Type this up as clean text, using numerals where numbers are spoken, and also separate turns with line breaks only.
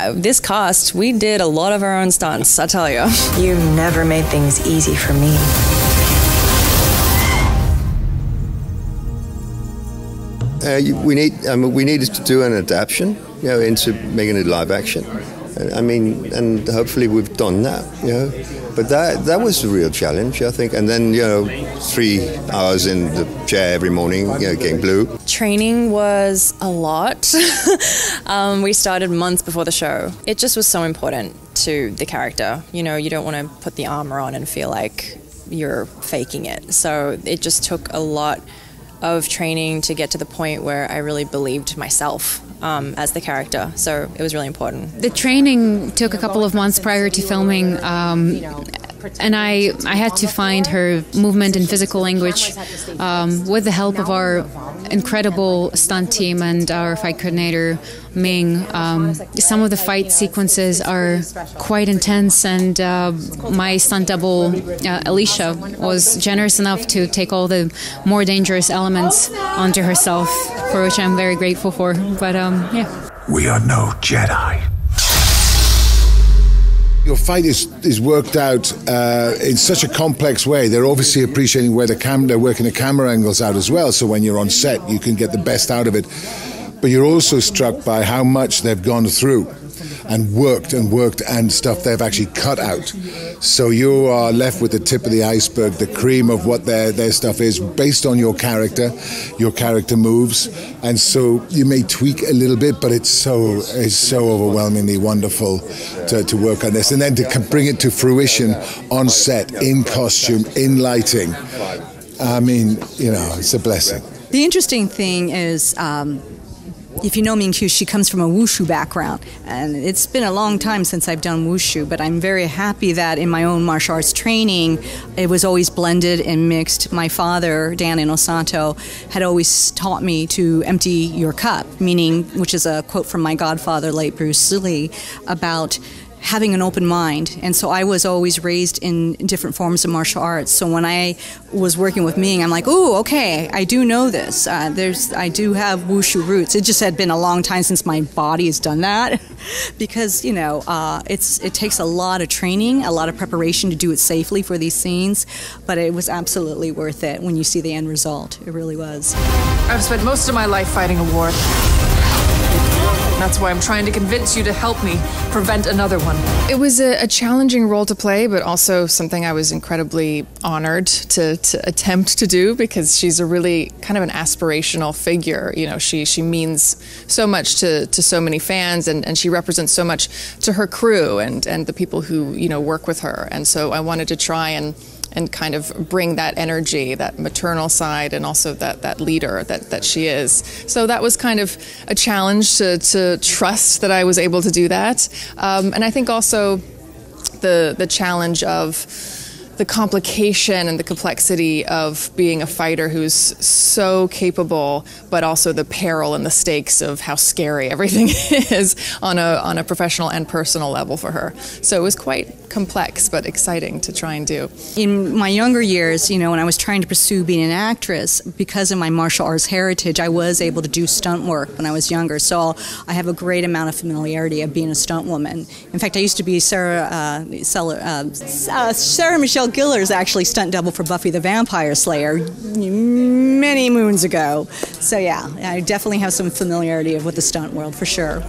yeah, this cast, we did a lot of our own stunts, I tell you.
You never made things easy for me.
We needed to do an adaptation, you know, into making it live action. I mean, and hopefully we've done that, you know. But that was the real challenge, I think. And then, you know, 3 hours in the chair every morning, you know, getting blue.
Training was a lot. We started months before the show. It just was so important to the character. You know, you don't want to put the armor on and feel like you're faking it. So it just took a lot of training to get to the point where I really believed myself as the character. So it was really important.
The training took a couple of months prior to filming, and I had to find her movement and physical language with the help of our incredible stunt team and our fight coordinator, Ming. Some of the fight sequences are quite intense, and my stunt double, Alicia, was generous enough to take all the more dangerous elements onto herself, for which I'm very grateful for. But yeah.
We are no Jedi.
Your fight is worked out in such a complex way. They're obviously appreciating where they're working the camera angles out as well, so when you're on set you can get the best out of it. But you're also struck by how much they've gone through and worked and stuff they've actually cut out. So you are left with the tip of the iceberg, the cream of what their stuff is, based on your character moves, and so you may tweak a little bit, but it's so overwhelmingly wonderful to work on this, and then to bring it to fruition on set, in costume, in lighting. I mean, you know, it's a blessing.
The interesting thing is, if you know Ming-Qiu, she comes from a wushu background, and it's been a long time since I've done wushu, but I'm very happy that in my own martial arts training, it was always blended and mixed. My father, Dan Inosanto, had always taught me to empty your cup, meaning, which is a quote from my godfather, late Bruce Lee, about having an open mind. And so I was always raised in different forms of martial arts. So when I was working with Ming, I'm like, oh, okay, I do know this. I do have wushu roots. It just had been a long time since my body has done that because, you know, it takes a lot of training, a lot of preparation to do it safely for these scenes, but it was absolutely worth it when you see the end result. It really was.
I've spent most of my life fighting a war. That's why I'm trying to convince you to help me prevent another one. It was a challenging role to play, but also something I was incredibly honored to attempt to do, because she's a really kind of an aspirational figure. You know, she means so much to so many fans, and she represents so much to her crew and the people who, you know, work with her. And so I wanted to try and kind of bring that energy, that maternal side, and also that leader that she is. So that was kind of a challenge to trust that I was able to do that. And I think also the challenge of the complication and the complexity of being a fighter who's so capable, but also the peril and the stakes of how scary everything is on a professional and personal level for her. So it was quite complex, but exciting to try and do.
In my younger years, you know, when I was trying to pursue being an actress, because of my martial arts heritage, I was able to do stunt work when I was younger. So I have a great amount of familiarity of being a stunt woman. In fact, I used to be Sarah Michelle Gellar's actually stunt double for Buffy the Vampire Slayer many moons ago. So yeah, I definitely have some familiarity with the stunt world for sure.